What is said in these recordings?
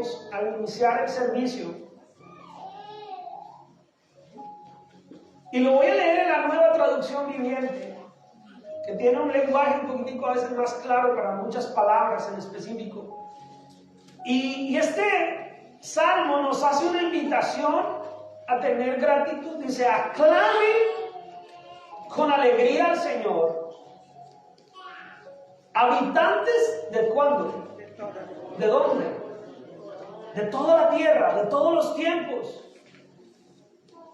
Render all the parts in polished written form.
leemos al iniciar el servicio. Y lo voy a leer en la Nueva Traducción Viviente, que tiene un lenguaje un poquitico a veces más claro para muchas palabras en específico. Y este salmo nos hace una invitación a tener gratitud. Dice: aclamen con alegría al Señor, habitantes ¿de cuándo? ¿De dónde? De toda la tierra, de todos los tiempos.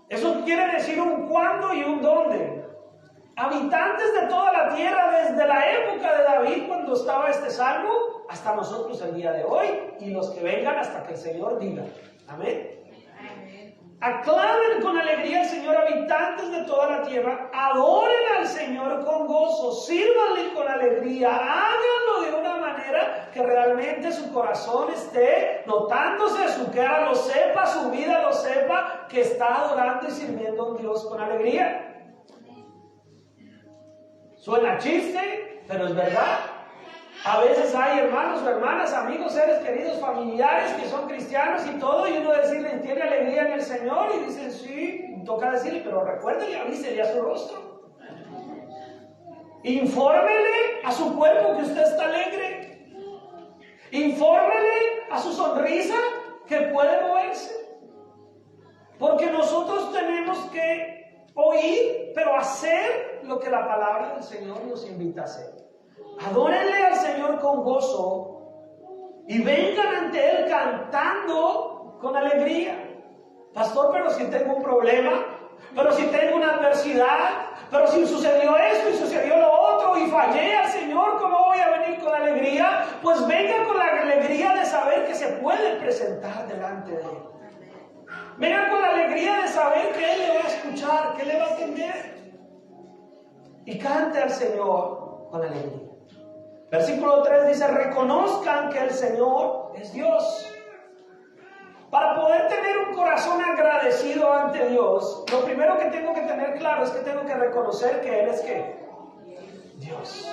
Eso quiere decir un cuándo y un dónde. Habitantes de toda la tierra, desde la época de David, cuando estaba este salmo, hasta nosotros el día de hoy, y los que vengan hasta que el Señor diga. Amén. Aclamen con alegría al Señor, habitantes de toda la tierra. Adoren al Señor con gozo, sírvanle con alegría, háganlo de una manera que realmente su corazón esté notándose, su cara lo sepa, su vida lo sepa, que está adorando y sirviendo a un Dios con alegría. Suena chiste, pero es verdad. A veces hay hermanos o hermanas, amigos, seres queridos, familiares que son cristianos y todo, y uno decirle, ¿tiene alegría en el Señor? Y dicen, sí, toca decirle, pero recuérdele, avísele a su rostro. Infórmele a su cuerpo que usted está alegre. Infórmele a su sonrisa que puede moverse. Porque nosotros tenemos que oír, pero hacer lo que la palabra del Señor nos invita a hacer. Adórenle al Señor con gozo y vengan ante Él cantando con alegría. Pastor, pero si tengo un problema, pero si tengo una adversidad, pero si sucedió esto y sucedió lo otro y fallé al Señor, ¿cómo voy a venir con alegría? Pues venga con la alegría de saber que se puede presentar delante de Él. Venga con la alegría de saber que Él le va a escuchar, que Él le va a atender. Y cante al Señor con alegría. Versículo 3 dice: reconozcan que el Señor es Dios. Para poder tener un corazón agradecido ante Dios, lo primero que tengo que tener claro es que tengo que reconocer que Él es ¿qué? Dios.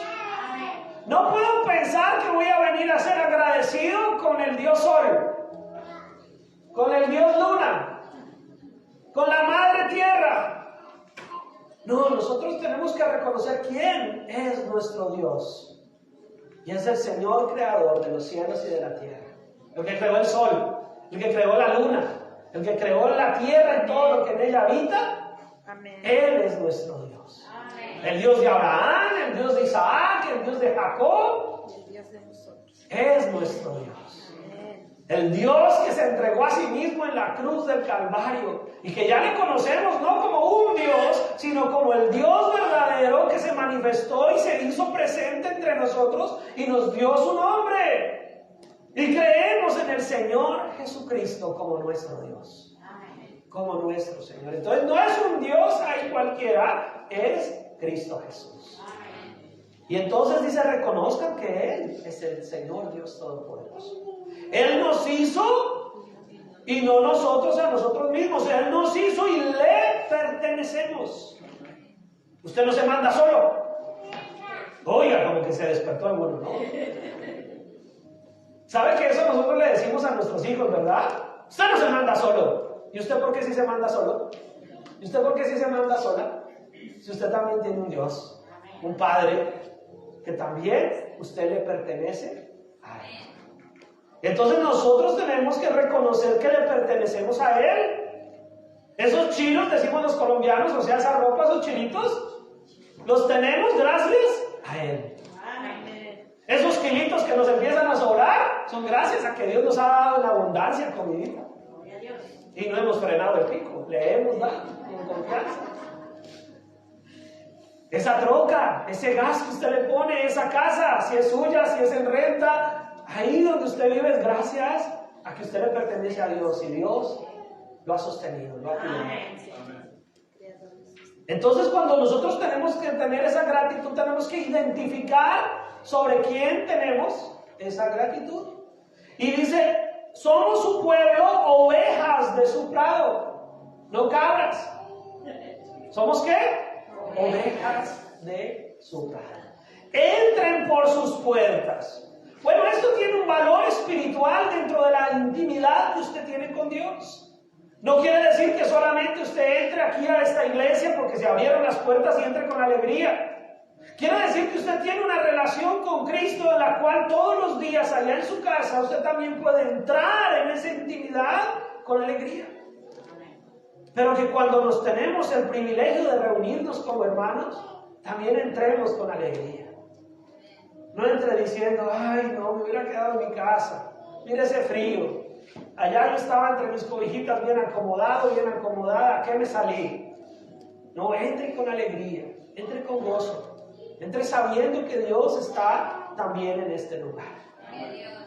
No puedo pensar que voy a venir a ser agradecido con el Dios Sol, con el Dios Luna, con la Madre Tierra. No, nosotros tenemos que reconocer quién es nuestro Dios. Y es el Señor creador de los cielos y de la tierra. El que creó el sol, el que creó la luna, el que creó la tierra y todo lo que en ella habita. Amén. Él es nuestro Dios. Amén. El Dios de Abraham, el Dios de Isaac, el Dios de Jacob. El Dios de nosotros. Es nuestro Dios. Amén. El Dios que se entregó a sí mismo en la cruz del Calvario. Y que ya le conocemos no como un Dios, sino como el Dios verdadero que se manifestó y se hizo presente entre nosotros y nos dio su nombre. Y creemos en el Señor Jesucristo como nuestro Dios. Como nuestro Señor. Entonces no es un Dios ahí cualquiera, es Cristo Jesús. Y entonces dice: reconozcan que Él es el Señor Dios Todopoderoso. Él nos hizo y no nosotros a nosotros mismos. Él nos hizo y le pertenecemos. Usted no se manda solo. Oiga, como que se despertó alguno, ¿no? ¿Sabe que eso nosotros le decimos a nuestros hijos, verdad? Usted no se manda solo. ¿Y usted por qué sí se manda solo? ¿Y usted por qué sí se manda sola? Si usted también tiene un Dios, un Padre, que también usted le pertenece a Él. Entonces nosotros tenemos que reconocer que le pertenecemos a Él. Esos chinos, decimos los colombianos, o sea, esa ropa, esos chinitos, los tenemos gracias a Él. Esos kilitos que nos empiezan a sobrar son gracias a que Dios nos ha dado en abundancia comida. Y no hemos frenado el pico, le hemos dado con confianza. Esa troca, ese gas que usted le pone, esa casa, si es suya, si es en renta, ahí donde usted vive es gracias a que usted le pertenece a Dios y Dios lo ha sostenido, lo ha cuidado. Entonces, cuando nosotros tenemos que tener esa gratitud, tenemos que identificar sobre quién tenemos esa gratitud. Y dice: somos su pueblo, ovejas de su prado, no cabras. ¿Somos qué? Ovejas de su prado. Entren por sus puertas. Bueno, esto tiene un valor espiritual dentro de la intimidad intimidad que usted tiene con Dios. No quiere decir que solamente usted entre aquí a esta iglesia porque se abrieron las puertas y entre con alegría. Quiere decir que usted tiene una relación con Cristo en la cual todos los días allá en su casa usted también puede entrar en esa intimidad con alegría. Pero que cuando nos tenemos el privilegio de reunirnos como hermanos, también entremos con alegría. No entre diciendo, ay no, me hubiera quedado en mi casa, mire ese frío. Allá yo estaba entre mis cobijitas bien acomodado, bien acomodada, ¿a qué me salí? No, entre con alegría, entre con gozo. Entre sabiendo que Dios está también en este lugar.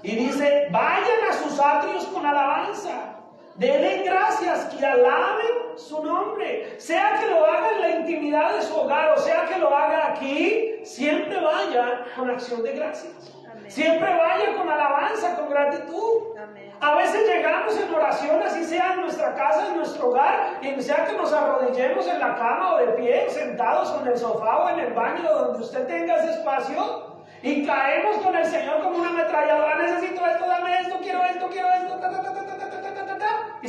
Y dice, vayan a sus atrios con alabanza. Denle gracias, que alaben su nombre. Sea que lo haga en la intimidad de su hogar, o sea que lo haga aquí, siempre vaya con acción de gracias. Amén. Siempre vaya con alabanza, con gratitud. Amén. A veces llegamos en oración, así sea en nuestra casa, en nuestro hogar, y sea que nos arrodillemos en la cama o de pie, sentados o en el sofá o en el baño, donde usted tenga ese espacio, y caemos con el Señor como una ametralladora. Necesito esto, dame esto, quiero esto,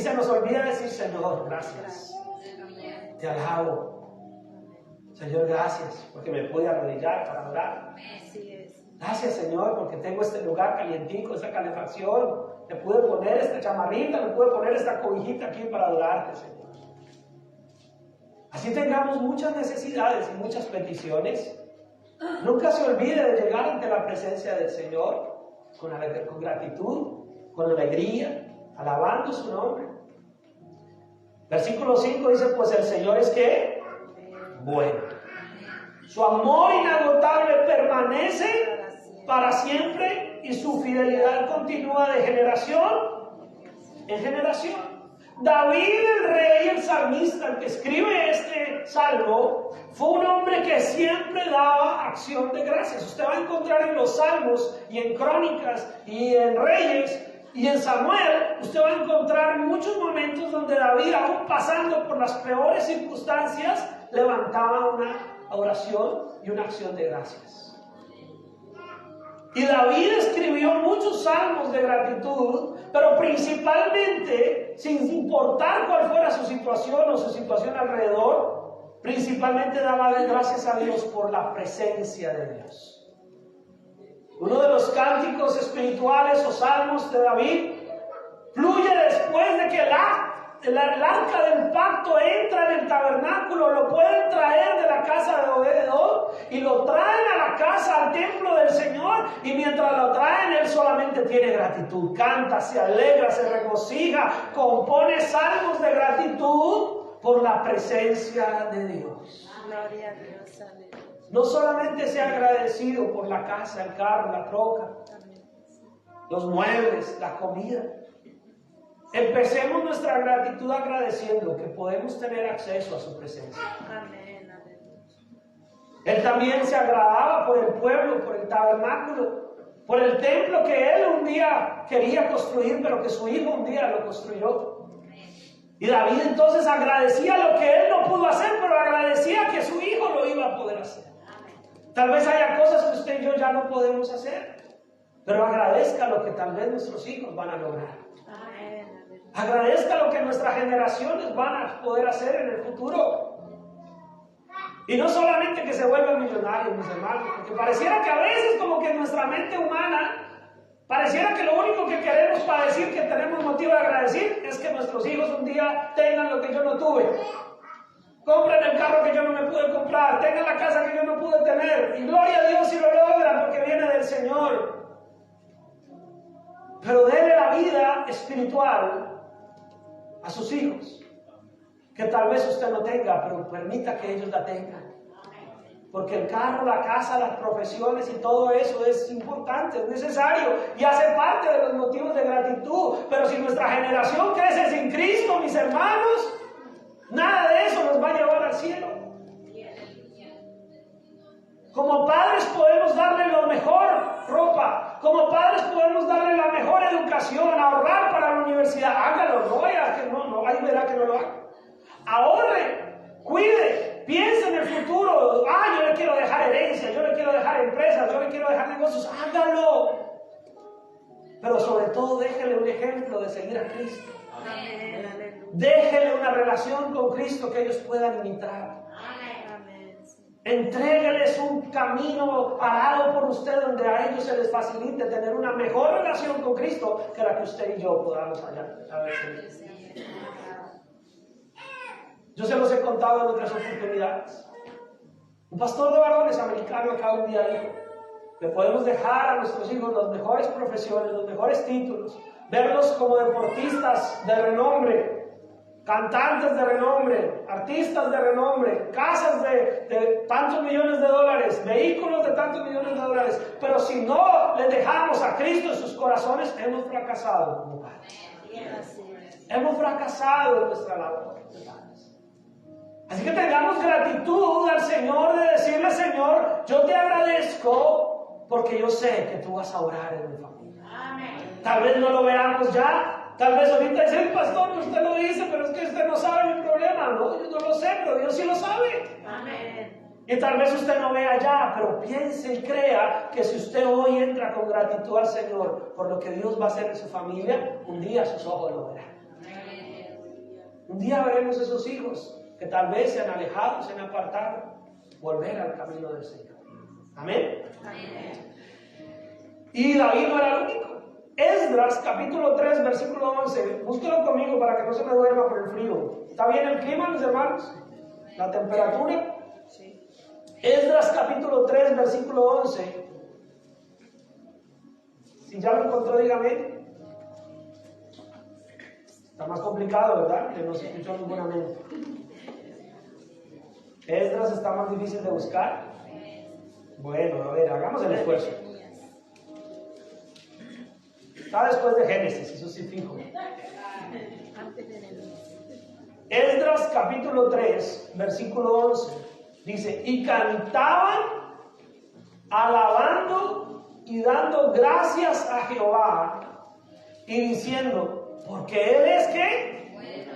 y se nos olvida decir, Señor, gracias. Te alabo. Señor, gracias, porque me pude arrodillar para orar. Gracias, Señor, porque tengo este lugar calientico, esta calefacción. Me pude poner esta chamarrita, me pude poner esta cobijita aquí para adorarte, Señor. Así tengamos muchas necesidades y muchas peticiones. Nunca se olvide de llegar ante la presencia del Señor con gratitud, con alegría, alabando su nombre. Versículo 5 dice, pues el Señor es ¿qué? Bueno. Su amor inagotable permanece para siempre y su fidelidad continúa de generación en generación. David, el rey, el salmista, el que escribe este salmo, fue un hombre que siempre daba acción de gracias. Usted va a encontrar en los salmos y en crónicas y en reyes y en Samuel, usted va a encontrar muchos momentos donde David, aún pasando por las peores circunstancias, levantaba una oración y una acción de gracias. Y David escribió muchos salmos de gratitud, pero principalmente, sin importar cuál fuera su situación o su situación alrededor, principalmente daba gracias a Dios por la presencia de Dios. Uno de los cánticos espirituales o salmos de David fluye después de que el arca del pacto entra en el tabernáculo. Lo pueden traer de la casa de Obed-edom y lo traen a la casa, al templo del Señor, y mientras lo traen él solamente tiene gratitud, canta, se alegra, se regocija, compone salmos de gratitud por la presencia de Dios. Gloria a Dios, aleluya. No solamente sea agradecido por la casa, el carro, la troca, los muebles, la comida. Empecemos nuestra gratitud agradeciendo que podemos tener acceso a su presencia. Amén, aleluya. Él también se agradaba por el pueblo, por el tabernáculo, por el templo que él un día quería construir, pero que su hijo un día lo construyó. Y David entonces agradecía lo que él no pudo hacer, pero agradecía que su hijo lo iba a poder hacer. Tal vez haya cosas que usted y yo ya no podemos hacer, pero agradezca lo que tal vez nuestros hijos van a lograr. Agradezca lo que nuestras generaciones van a poder hacer en el futuro. Y no solamente que se vuelvan millonarios, mis hermanos, porque pareciera que a veces como que en nuestra mente humana, pareciera que lo único que queremos para decir que tenemos motivo de agradecer es que nuestros hijos un día tengan lo que yo no tuve. Compren el carro que yo no me pude comprar, tengan la casa que yo no pude tener. Y gloria a Dios si lo logran porque viene del Señor. Pero déle la vida espiritual a sus hijos, que tal vez usted no tenga, pero permita que ellos la tengan. Porque el carro, la casa, las profesiones y todo eso es importante, es necesario y hace parte de los motivos de gratitud. Pero si nuestra generación crece sin Cristo, mis hermanos, nada de eso nos va a llevar al cielo. Como padres podemos darle lo mejor ropa, como padres podemos darle la mejor educación, ahorrar para la universidad. Hágalo, no vaya que no, ahí verá que no lo haga. Ahorre, cuide, piense en el futuro. Yo le quiero dejar herencia, yo le quiero dejar empresas, yo le quiero dejar negocios. Hágalo. Pero sobre todo déjele un ejemplo de seguir a Cristo. Amén. Aleluya. Déjele una relación con Cristo que ellos puedan imitar. Amén. Entrégueles un camino parado por usted donde a ellos se les facilite tener una mejor relación con Cristo que la que usted y yo podamos hallar. Yo se los he contado en otras oportunidades. Un pastor de varones americano acá un día dijo: le podemos dejar a nuestros hijos las mejores profesiones, los mejores títulos, verlos como deportistas de renombre, cantantes de renombre, artistas de renombre, casas de tantos millones de dólares, vehículos de tantos millones de dólares, pero si no les dejamos a Cristo en sus corazones, hemos fracasado como padres. Hemos fracasado en nuestra labor de padres. Así que tengamos gratitud al Señor de decirle: Señor, yo te agradezco porque yo sé que tú vas a orar en mi familia. Amén. Tal vez no lo veamos ya, tal vez ahorita dice: pastor, usted lo dice, pero es que usted no sabe mi problema. No, yo no lo sé, pero Dios sí lo sabe. Amén. Y tal vez usted no vea ya, pero piense y crea que si usted hoy entra con gratitud al Señor por lo que Dios va a hacer en su familia, un día sus ojos lo verán. Un día veremos esos hijos que tal vez se han alejado, se han apartado, volver al camino del Señor. Amén. Amén. Y David no era el único. Esdras capítulo 3 versículo 11. Búsquelo conmigo para que no se me duerma por el frío. ¿Está bien el clima, mis hermanos? ¿La temperatura? Sí. Esdras capítulo 3 versículo 11. Si ya lo encontró, dígame. Está más complicado, ¿verdad? Que no se escuchó ninguna. Esdras está más difícil de buscar. Bueno, a ver, hagamos el esfuerzo. Está después de Génesis, eso sí fijo. Esdras capítulo 3, versículo 11. Dice: y cantaban alabando y dando gracias a Jehová y diciendo: porque Él es ¿qué?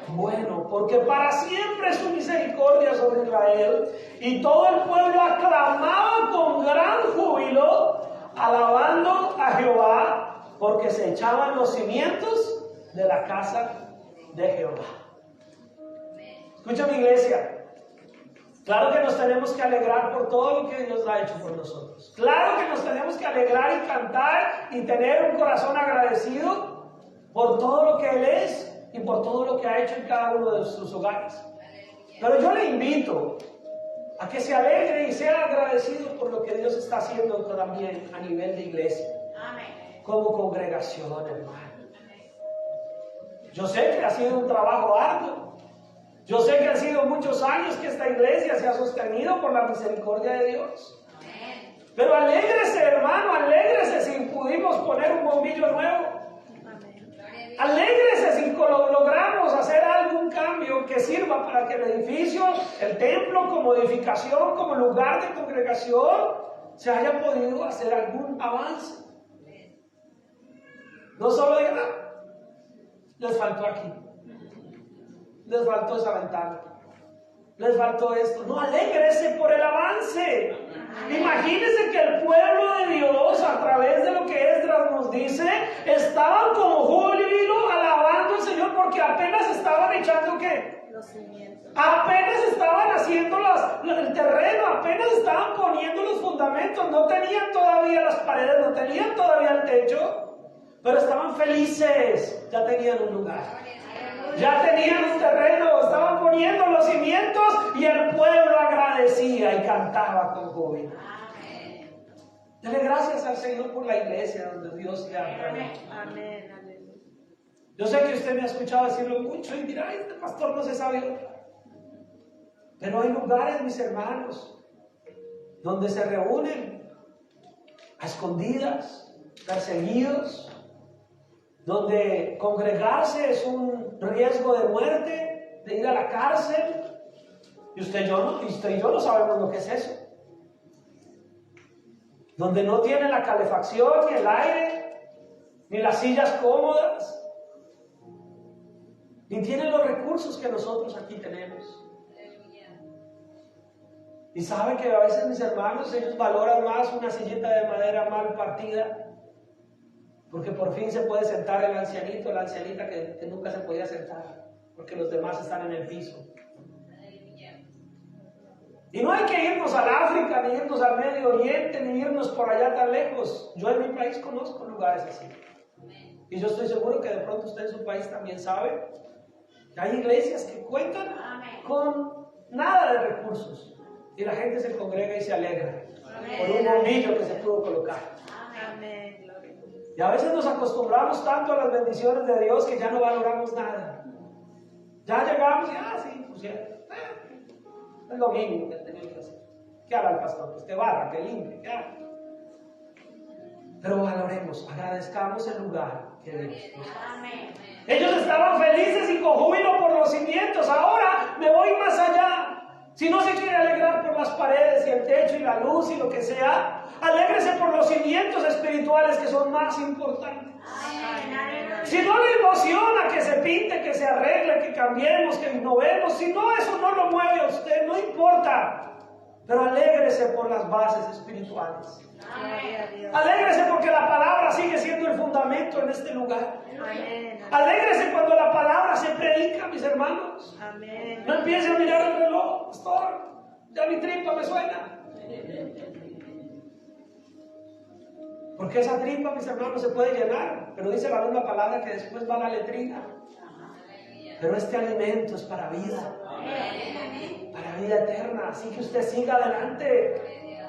Bueno, porque para siempre es su misericordia sobre Israel. Y todo el pueblo aclamaba con gran júbilo, alabando a Jehová, porque se echaban los cimientos de la casa de Jehová. Escucha, mi iglesia, claro que nos tenemos que alegrar por todo lo que Dios ha hecho por nosotros. Claro que nos tenemos que alegrar y cantar y tener un corazón agradecido por todo lo que Él es y por todo lo que ha hecho en cada uno de sus hogares. Pero yo le invito a que se alegre y sea agradecido por lo que Dios está haciendo también a nivel de iglesia. Amén. Como congregación, hermano. Yo sé que ha sido un trabajo arduo. Yo sé que han sido muchos años que esta iglesia se ha sostenido por la misericordia de Dios. Amén. Pero alégrese, hermano, alégrese si pudimos poner un bombillo nuevo. Alégrese si logramos hacer algún cambio que sirva para que el edificio, el templo como edificación, como lugar de congregación, se haya podido hacer algún avance. No solo digan: les faltó aquí, les faltó esa ventana, les faltó esto. No, alégrese por el avance. Imagínense que el pueblo de Dios, a través de lo que Esdras nos dice, estaban como júbilo alabando al Señor porque apenas estaban echando ¿qué? Los cimientos. Apenas estaban haciendo el terreno, apenas estaban poniendo los fundamentos, no tenían todavía las paredes, no tenían todavía el techo, pero estaban felices, ya tenían un lugar. Ya tenían un terreno, estaban poniendo los cimientos y el pueblo agradecía y cantaba con júbilo. Dale gracias al Señor por la iglesia donde Dios le ha traído. Amén. Yo sé que usted me ha escuchado decirlo mucho y dirá: este pastor no se sabe otra. Pero hay lugares, mis hermanos, donde se reúnen a escondidas, perseguidos, donde congregarse es un riesgo de muerte, de ir a la cárcel. Y usted y yo no sabemos lo que es eso. Donde no tienen la calefacción, ni el aire, ni las sillas cómodas, ni tienen los recursos que nosotros aquí tenemos. Y sabe que a veces, mis hermanos, ellos valoran más una sillita de madera mal partida, Porque por fin se puede sentar el ancianito, la ancianita que nunca se podía sentar, porque los demás están en el piso. Y no hay que irnos al África, ni irnos al Medio Oriente, ni irnos por allá tan lejos. Yo en mi país conozco lugares así. Y yo estoy seguro que de pronto usted en su país también sabe que hay iglesias que cuentan con nada de recursos. Y la gente se congrega y se alegra por un bombillo que se pudo colocar. Y a veces nos acostumbramos tanto a las bendiciones de Dios que ya no valoramos nada. Ya llegamos y, sí, pues ya. Es lo mínimo que tenía que hacer. ¿Qué hará el pastor? Pues que barra, que limpie, ¿qué hará? Pero valoremos, agradezcamos el lugar que Dios nos da. Ellos estaban felices y con júbilo por los cimientos. Ahora me voy más allá. Si no se quiere alegrar por las paredes y el techo y la luz y lo que sea, alégrese por los cimientos espirituales que son más importantes. Si no le emociona que se pinte, que se arregle, que cambiemos, que innovemos, si no, eso no lo mueve a usted, no importa. Pero alégrese por las bases espirituales. Alégrese porque la palabra sigue siendo el fundamento en este lugar. Alégrese cuando la palabra se predica, mis hermanos. No empiece a mirar el reloj, pastor, ya mi tripa me suena. Porque esa tripa, mis hermanos, se puede llenar, pero dice la misma palabra que después va la letrina. Pero este alimento es para vida, para vida eterna. Así que usted siga adelante.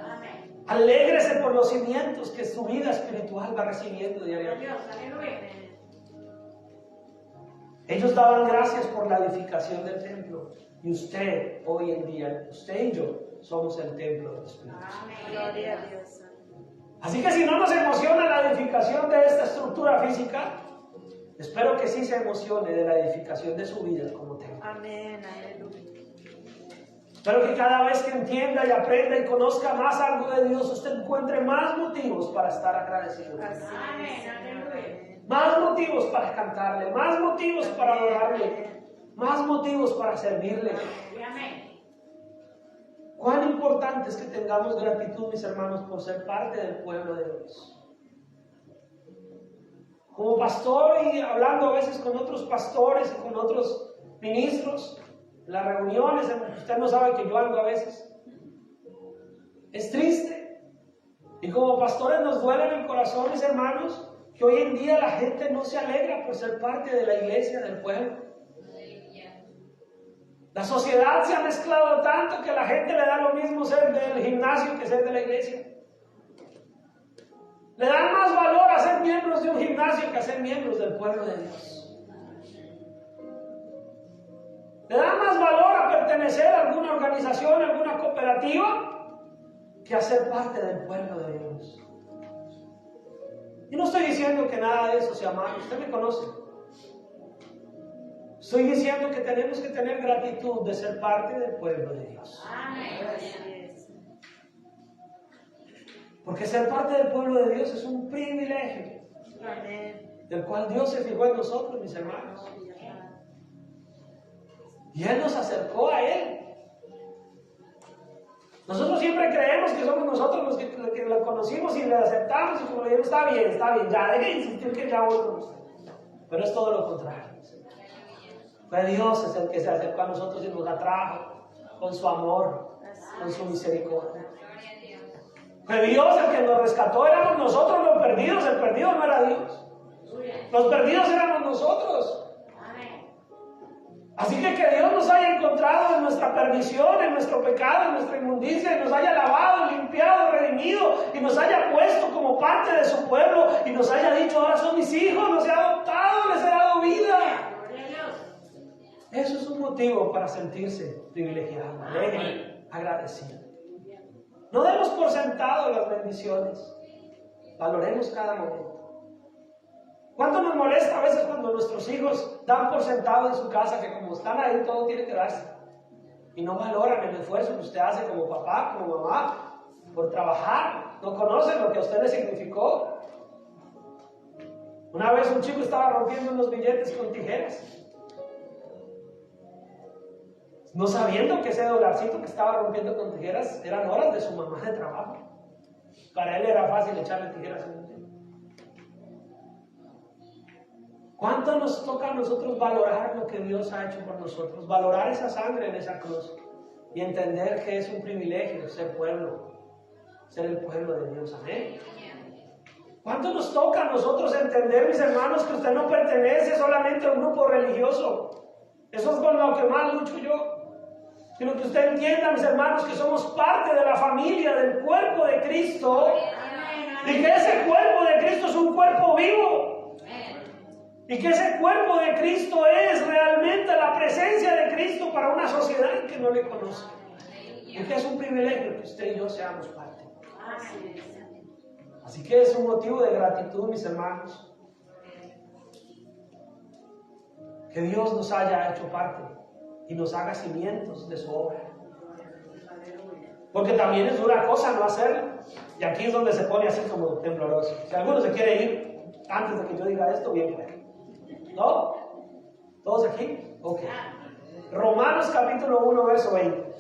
Alégrese por los cimientos que su vida espiritual va recibiendo diariamente. Ellos daban gracias por la edificación del templo. Y usted, hoy en día, usted y yo, somos el templo del Espíritu Santo. Así que si no nos emociona la edificación de esta estructura física, espero que sí se emocione de la edificación de su vida como templo. Espero que cada vez que entienda y aprenda y conozca más algo de Dios, usted encuentre más motivos para estar agradecido. Más motivos para cantarle, más motivos para adorarle, más motivos para servirle. Cuán importante es que tengamos gratitud, mis hermanos, por ser parte del pueblo de Dios. Como pastor y hablando a veces con otros pastores y con otros ministros, en las reuniones, usted no sabe que yo ando a veces. Es triste. Y como pastores nos duele en el corazón, mis hermanos, que hoy en día la gente no se alegra por ser parte de la iglesia, del pueblo. La sociedad se ha mezclado tanto que a la gente le da lo mismo ser del gimnasio que ser de la iglesia. Le dan más valor a ser miembros de un gimnasio que a ser miembros del pueblo de Dios. Le dan más valor a pertenecer a alguna organización, a alguna cooperativa, que a ser parte del pueblo de Dios. Y no estoy diciendo que nada de eso sea malo, usted me conoce. Estoy diciendo que tenemos que tener gratitud de ser parte del pueblo de Dios. Porque ser parte del pueblo de Dios es un privilegio, del cual Dios se fijó en nosotros, mis hermanos. Y Él nos acercó a Él. Nosotros siempre creemos que somos nosotros los que lo conocimos y le aceptamos y como le digo, está bien, ya, deje de insistir que ya voy con usted. Pero es todo lo contrario. Fue Dios es el que se acercó a nosotros y nos atrajo con su amor, con su misericordia. Fue Dios el que nos rescató, éramos nosotros los perdidos, el perdido no era Dios. Los perdidos éramos nosotros. Así que Dios nos haya encontrado en nuestra perdición, en nuestro pecado, en nuestra inmundicia, y nos haya lavado, limpiado, redimido, y nos haya puesto como parte de su pueblo, y nos haya dicho, ahora son mis hijos, los he adoptado, les he dado vida. Eso es un motivo para sentirse privilegiado, alegre, agradecido. No demos por sentado las bendiciones, valoremos cada momento. ¿Cuánto nos molesta a veces cuando nuestros hijos dan por sentado en su casa que como están ahí todo tiene que darse? Y no valoran el esfuerzo que usted hace como papá, como mamá, por trabajar. No conocen lo que a usted le significó. Una vez un chico estaba rompiendo unos billetes con tijeras, no sabiendo que ese dolarcito que estaba rompiendo con tijeras eran horas de su mamá de trabajo. Para él era fácil echarle tijeras en un tiempo. ¿Cuánto nos toca a nosotros valorar lo que Dios ha hecho por nosotros? Valorar esa sangre en esa cruz y entender que es un privilegio ser pueblo, ser el pueblo de Dios. Amén. ¿Cuánto nos toca a nosotros entender, mis hermanos, que usted no pertenece solamente a un grupo religioso? Eso es con lo que más lucho yo. Sino que usted entienda, mis hermanos, que somos parte de la familia, del cuerpo de Cristo. Y que ese cuerpo de Cristo es un cuerpo vivo. Y que ese cuerpo de Cristo es realmente la presencia de Cristo para una sociedad que no le conoce. Y que es un privilegio que usted y yo seamos parte. Así que es un motivo de gratitud, mis hermanos, que Dios nos haya hecho parte y nos haga cimientos de su obra. Porque también es dura cosa no hacerlo. Y aquí es donde se pone así como tembloroso. Si alguno se quiere ir antes de que yo diga esto, bien claro. ¿No? ¿Todos aquí? Ok. Romanos capítulo 1, verso 20.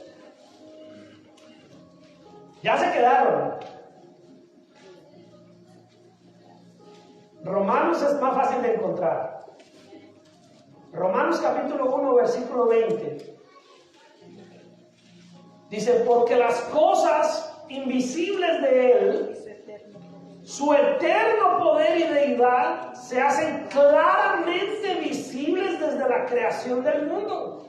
Ya se quedaron. Romanos es más fácil de encontrar. Romanos capítulo 1, versículo 20. Dice, porque las cosas invisibles de Él, su eterno poder y deidad, se hacen claramente visibles desde la creación del mundo,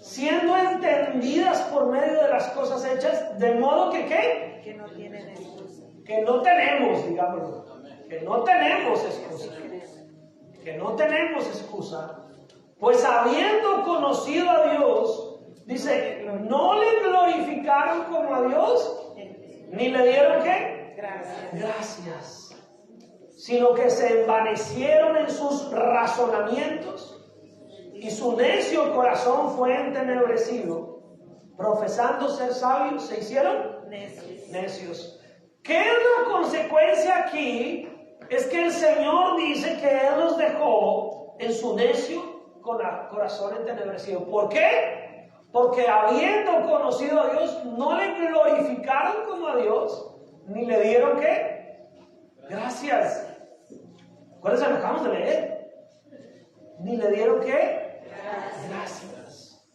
siendo entendidas por medio de las cosas hechas, de modo que ¿qué? Que no tienen excusa. Que no tenemos, digámoslo, que no tenemos excusa. Que no tenemos excusa. Pues habiendo conocido a Dios, dice, no le glorificaron como a Dios, ni le dieron ¿qué? Gracias. Sino que se envanecieron en sus razonamientos y su necio corazón fue entenebrecido. Profesando ser sabios, se hicieron necios. ¿Qué es la consecuencia aquí? Es que el Señor dice que Él los dejó en su necio corazón entenebrecido. ¿Por qué? Porque habiendo conocido a Dios, no le glorificaron como a Dios, ni le dieron ¿qué? Gracias. ¿Cuál es lo que acabamos de leer? Ni le dieron ¿qué? Gracias.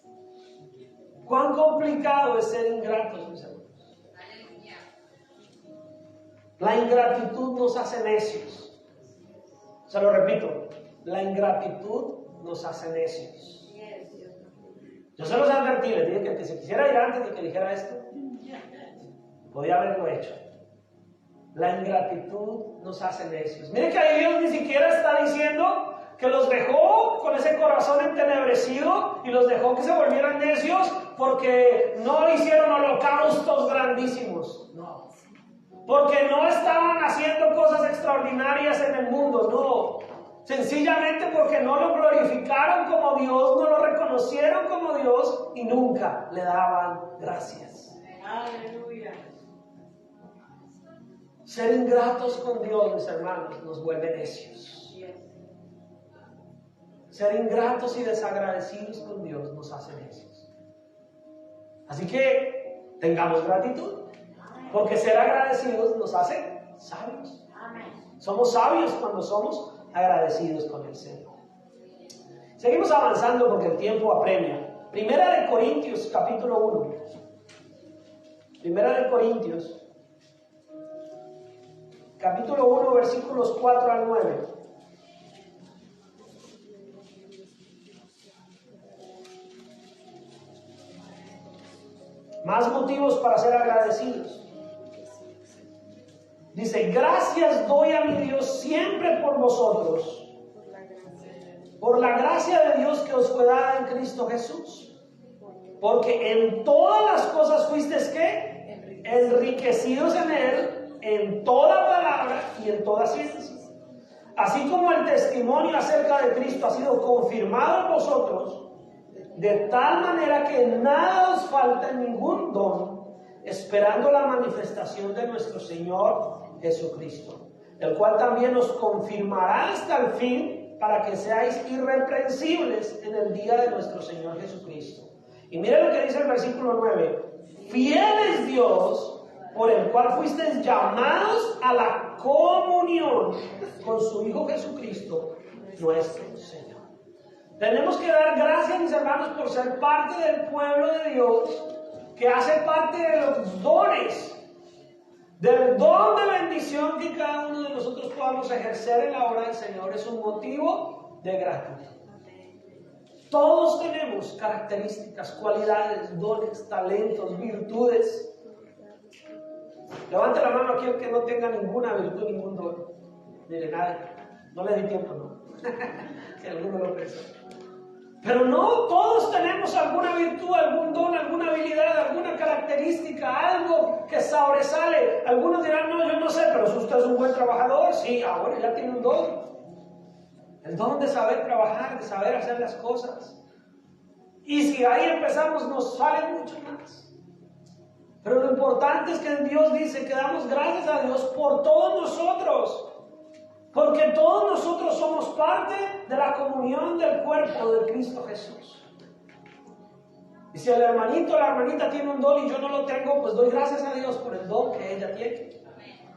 ¿Cuán complicado es ser ingratos, mis hermanos? La ingratitud nos hace necios. Se lo repito, la ingratitud nos hace necios. Yo se los advertí, les dije que si quisiera ir antes de que dijera esto, podía haberlo hecho. La ingratitud nos hace necios. Miren que ahí Dios ni siquiera está diciendo que los dejó con ese corazón entenebrecido y los dejó que se volvieran necios porque no hicieron holocaustos grandísimos. No. Porque no estaban haciendo cosas extraordinarias en el mundo, no. Sencillamente porque no lo glorificaron como Dios, no lo reconocieron como Dios y nunca le daban gracias. Aleluya. Ser ingratos con Dios, mis hermanos, nos vuelve necios. Ser ingratos y desagradecidos con Dios nos hace necios. Así que tengamos gratitud, porque ser agradecidos nos hace sabios. Somos sabios cuando somos agradecidos con el Señor. Seguimos avanzando porque el tiempo apremia. Primera de Corintios, capítulo 1. Primera de Corintios, capítulo 1, versículos 4 al 9. Más motivos para ser agradecidos. Dice, gracias doy a mi Dios siempre por vosotros, por la gracia de Dios que os fue dada en Cristo Jesús. Porque en todas las cosas fuisteis ¿qué? Enriquecidos en Él, en toda palabra y en toda ciencia. Así como el testimonio acerca de Cristo ha sido confirmado en vosotros, de tal manera que nada os falta en ningún don, esperando la manifestación de nuestro Señor Jesucristo, el cual también os confirmará hasta el fin, para que seáis irreprensibles en el día de nuestro Señor Jesucristo. Y miren lo que dice el versículo 9: fiel es Dios, por el cual fuisteis llamados a la comunión con su Hijo Jesucristo, nuestro Señor. Tenemos que dar gracias, mis hermanos, por ser parte del pueblo de Dios, que hace parte de los dones, del don de bendición que cada uno de nosotros podamos ejercer en la obra del Señor. Es un motivo de gratitud. Todos tenemos características, cualidades, dones, talentos, virtudes. Levante la mano aquí el que no tenga ninguna virtud, ningún don. Mire, nadie. No le di tiempo, ¿no? Que alguno lo pensó. Pero no, todos tenemos alguna virtud, algún don, alguna habilidad, alguna característica, algo que sobresale. Algunos dirán, no, yo no sé, pero si usted es un buen trabajador, sí, ahora ya tiene un don. El don de saber trabajar, de saber hacer las cosas. Y si ahí empezamos, nos sale mucho más. Pero lo importante es que Dios dice que damos gracias a Dios por todos nosotros. Porque todos nosotros somos parte de la comunión del cuerpo de Cristo Jesús. Y si el hermanito o la hermanita tiene un don y yo no lo tengo, pues doy gracias a Dios por el don que ella tiene.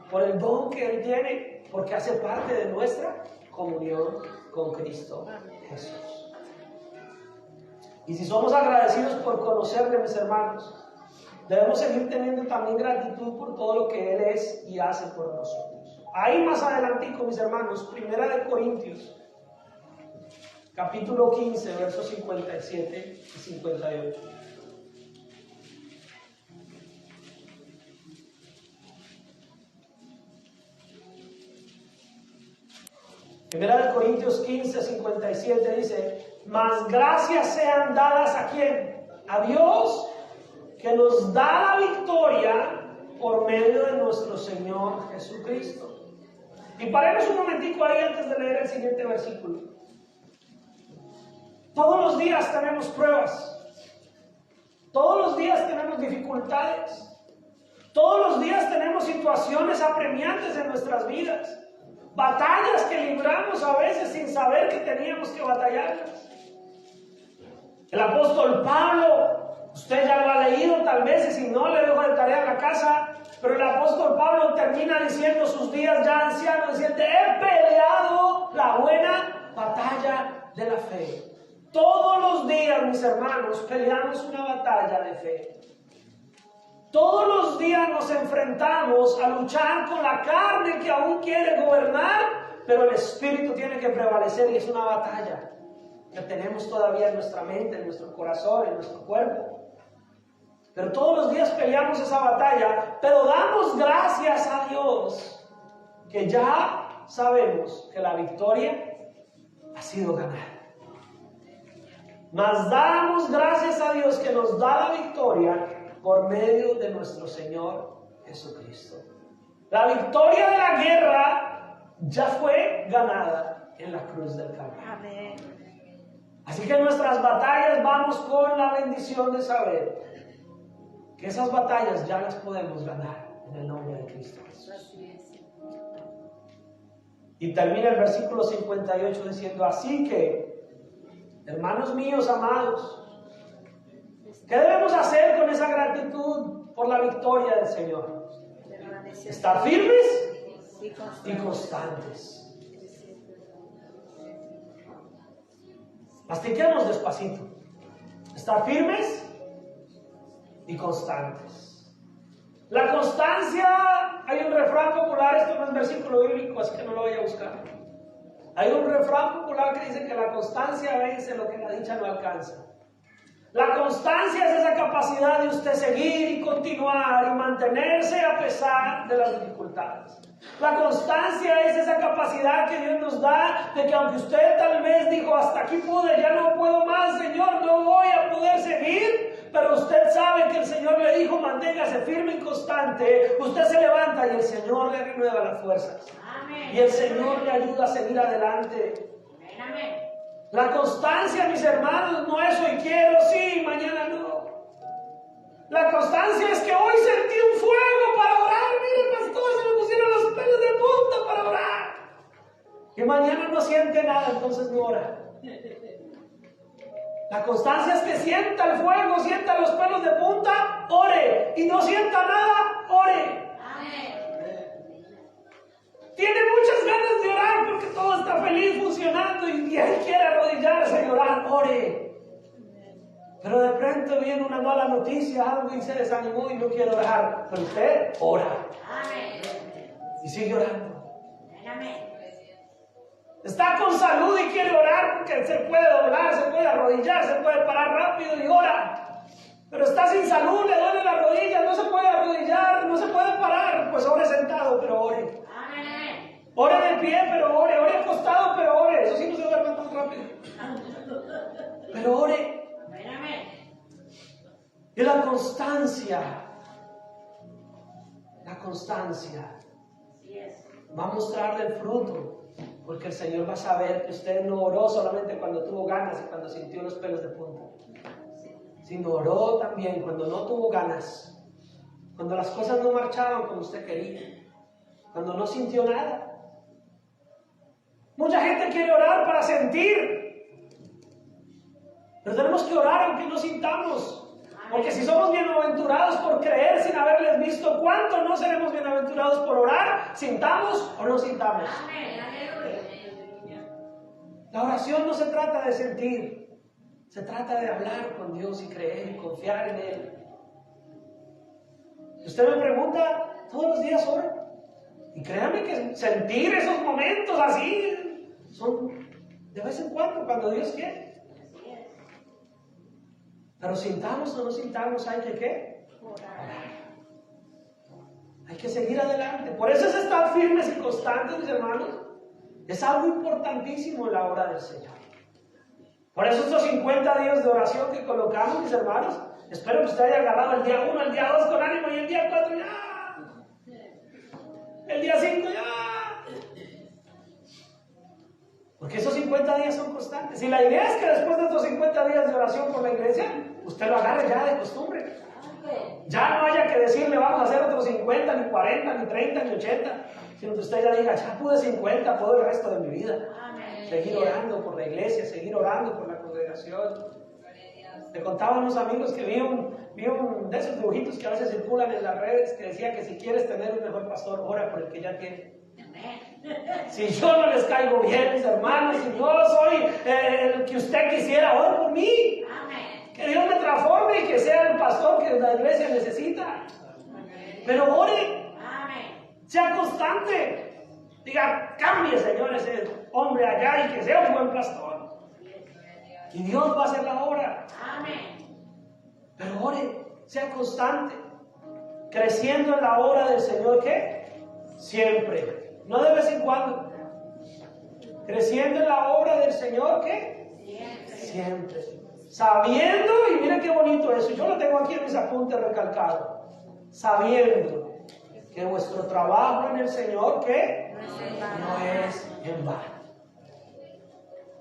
Por el don que él tiene, porque hace parte de nuestra comunión con Cristo Jesús. Y si somos agradecidos por conocerle, mis hermanos, debemos seguir teniendo también gratitud por todo lo que Él es y hace por nosotros. Ahí más adelantico, mis hermanos, 1 Corintios, capítulo 15, versos 57 y 58. Primera de Corintios 15, 57 dice: mas gracias sean dadas ¿a quién? A Dios, que nos da la victoria por medio de nuestro Señor Jesucristo. Y paremos un momentico ahí antes de leer el siguiente versículo. Todos los días tenemos pruebas. Todos los días tenemos dificultades. Todos los días tenemos situaciones apremiantes en nuestras vidas. Batallas que libramos a veces sin saber que teníamos que batallarlas. El apóstol Pablo, usted ya lo ha leído tal vez, y si no, le dejo de tarea en la casa, pero el apóstol Pablo termina diciendo sus días ya ancianos, diciendo: he peleado la buena batalla de la fe. Todos los días, mis hermanos, peleamos una batalla de fe. Todos los días nos enfrentamos a luchar con la carne que aún quiere gobernar, pero el Espíritu tiene que prevalecer, y es una batalla que tenemos todavía en nuestra mente, en nuestro corazón, en nuestro cuerpo. Pero todos los días peleamos esa batalla, pero damos gracias a Dios que ya sabemos que la victoria ha sido ganada. Mas damos gracias a Dios que nos da la victoria por medio de nuestro Señor Jesucristo. La victoria de la guerra ya fue ganada en la cruz del Calvario. Amén. Así que en nuestras batallas vamos con la bendición de saber que esas batallas ya las podemos ganar en el nombre de Cristo Jesús. Y termina el versículo 58 diciendo: así que, hermanos míos amados, ¿qué debemos hacer con esa gratitud por la victoria del Señor? Estar firmes y constantes. Mastiquemos despacito. Estar firmes y constantes. La constancia, hay un refrán popular, esto no es versículo bíblico, así que no lo voy a buscar. Hay un refrán popular que dice que la constancia vence lo que la dicha no alcanza. La constancia es esa capacidad de usted seguir y continuar y mantenerse a pesar de las dificultades. La constancia es esa capacidad que Dios nos da de que aunque usted tal vez dijo: hasta aquí pude, ya no puedo más, Señor, no voy a poder seguir, pero usted sabe que el Señor le dijo: manténgase firme y constante. Usted se levanta y el Señor le renueva las fuerzas. Amén. Y el Señor le ayuda a seguir adelante. Amén. La constancia, mis hermanos, no es hoy quiero, sí, mañana no. La constancia es que hoy sentí un fuego para orar. Mire, pastor, se me pusieron los pelos de punta para orar. Y mañana no siente nada, entonces no ora. La constancia es que sienta el fuego, sienta los pelos de punta, ore. Y no sienta nada, ore. Amén. Tiene muchas ganas de orar porque todo está feliz, funcionando y y él quiere arrodillarse y orar, ore. Pero de pronto viene una mala noticia, algo y se desanimó y no quiere orar. Pero usted ora. Y sigue orando. Está con salud y quiere orar porque se puede doblar, se puede arrodillar, se puede parar rápido y ora. Pero está sin salud, le duele la rodilla, no se puede arrodillar, no se puede parar. Pues ore sentado, pero ore. Ore de pie, pero ore. Ore acostado, pero ore. Eso sí no se duerme tan rápido. Pero ore. Y la constancia va a mostrarle el fruto, porque el Señor va a saber que usted no oró solamente cuando tuvo ganas y cuando sintió los pelos de punta, sino oró también cuando no tuvo ganas, cuando las cosas no marchaban como usted quería, cuando no sintió nada. Mucha gente quiere orar para sentir, pero tenemos que orar aunque no sintamos. Porque si somos bienaventurados por creer sin haberles visto, ¿cuánto no seremos bienaventurados por orar? ¿Sintamos o no sintamos? La oración no se trata de sentir, se trata de hablar con Dios y creer y confiar en Él. Si usted me pregunta, todos los días oro. Y créame que sentir esos momentos así son de vez en cuando Dios quiere. Pero sintamos o no sintamos, hay que ¿qué? Orar. Hay que seguir adelante. Por eso es estar firmes y constantes, mis hermanos. Es algo importantísimo en la obra del Señor. Por eso estos 50 días de oración que colocamos, mis hermanos, espero que usted haya agarrado el día 1, el día 2 con ánimo y el día 4 ya. El día 5 ya. Porque esos 50 días son constantes. Y la idea es que después de estos 50 días de oración por la iglesia, usted lo agarre ya de costumbre. Ya no haya que decirle vamos a hacer otros 50, ni 40, ni 30, ni 80. Sino que usted ya diga, ya pude 50, puedo el resto de mi vida. Seguir orando por la iglesia, seguir orando por la congregación. Le contaba a unos amigos que vi un de esos dibujitos que a veces circulan en las redes que decía que si quieres tener un mejor pastor, ora por el que ya tiene. Si yo no les caigo bien, mis hermanos, si no soy el que usted quisiera, ore por mí. Que Dios me transforme y que sea el pastor que la iglesia necesita. Pero ore. Sea constante. Diga, cambie, Señor, ese hombre allá y que sea un buen pastor. Y Dios va a hacer la obra. Pero ore, sea constante. Creciendo en la obra del Señor, ¿qué? Siempre. No de vez en cuando. Creciendo en la obra del Señor, ¿qué? Siempre. Sabiendo, y miren qué bonito eso, yo lo tengo aquí en mis apuntes recalcado. Sabiendo que vuestro trabajo en el Señor, ¿qué? No es en vano.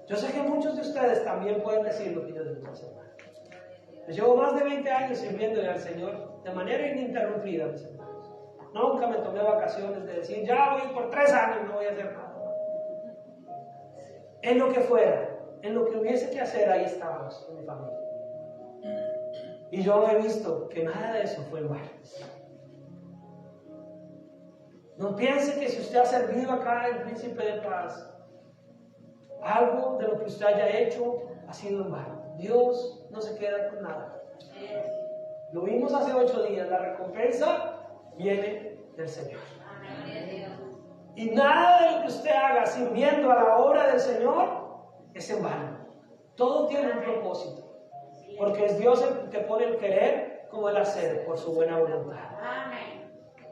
Yo sé que muchos de ustedes también pueden decir lo que yo digo, hermano. Yo llevo más de 20 años sirviéndole al Señor de manera ininterrumpida, mis hermanos. Nunca me tomé vacaciones de decir, ya voy por 3 años, no voy a hacer nada. En lo que fuera, en lo que hubiese que hacer, ahí estábamos con mi familia. Y yo he visto que nada de eso fue en vano. No piense que si usted ha servido acá en Príncipe de Paz, algo de lo que usted haya hecho ha sido en vano. Dios no se queda con nada. Lo vimos hace 8 días, la recompensa viene del Señor. Y nada de lo que usted haga sirviendo a la obra del Señor es en vano. Todo tiene un propósito, porque es Dios el que pone el querer como el hacer por su buena voluntad.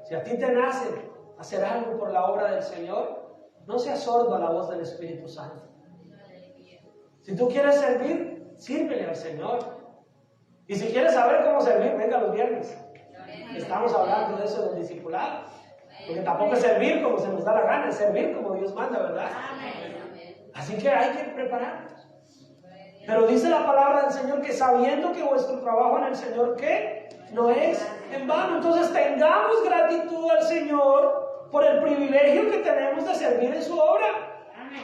Si a ti te nace hacer algo por la obra del Señor, no seas sordo a la voz del Espíritu Santo. Si tú quieres servir, sírvele al Señor. Y si quieres saber cómo servir, venga los viernes. Estamos hablando de eso del discipulado. Porque tampoco es servir como se nos da la gana, es servir como Dios manda, ¿verdad? Así que hay que prepararnos. Pero dice la palabra del Señor que sabiendo que vuestro trabajo en el Señor, ¿qué? No es en vano. Entonces tengamos gratitud al Señor por el privilegio que tenemos de servir en su obra.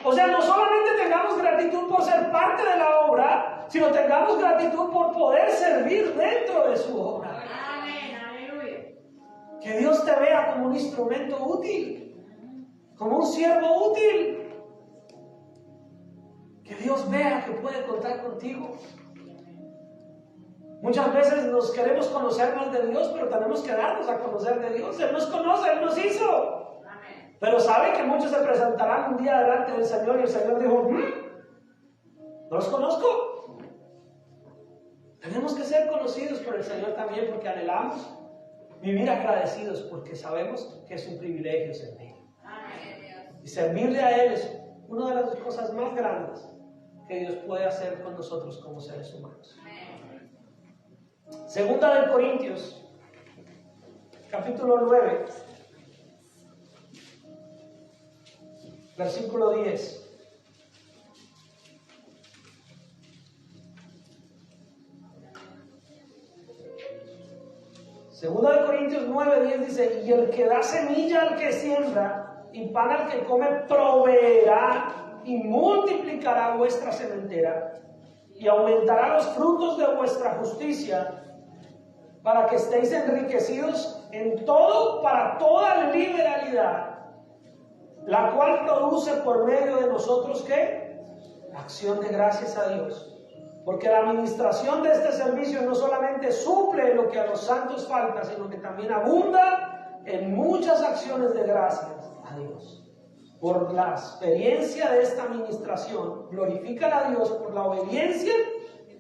O sea, no solamente tengamos gratitud por ser parte de la obra, sino tengamos gratitud por poder servir dentro de su obra. Que Dios te vea como un instrumento útil, como un siervo útil. Que Dios vea que puede contar contigo. Muchas veces nos queremos conocer más de Dios, pero tenemos que darnos a conocer de Dios. Él nos conoce, Él nos hizo. Pero sabe que muchos se presentarán un día delante del Señor y el Señor dijo, no los conozco. Tenemos que ser conocidos por el Señor también, porque anhelamos vivir agradecidos, porque sabemos que es un privilegio servir. Y servirle a Él es una de las cosas más grandes que Dios puede hacer con nosotros como seres humanos. Segunda de Corintios, capítulo 9, versículo 10. Segunda de Corintios 9, 10 dice, y el que da semilla al que siembra y pan al que come proveerá y multiplicará vuestra sementera y aumentará los frutos de vuestra justicia, para que estéis enriquecidos en todo para toda liberalidad, la cual produce por medio de nosotros ¿qué? Acción de gracias a Dios. Porque la administración de este servicio no solamente suple lo que a los santos falta, sino que también abunda en muchas acciones de gracias a Dios. Por la experiencia de esta administración, glorifican a Dios por la obediencia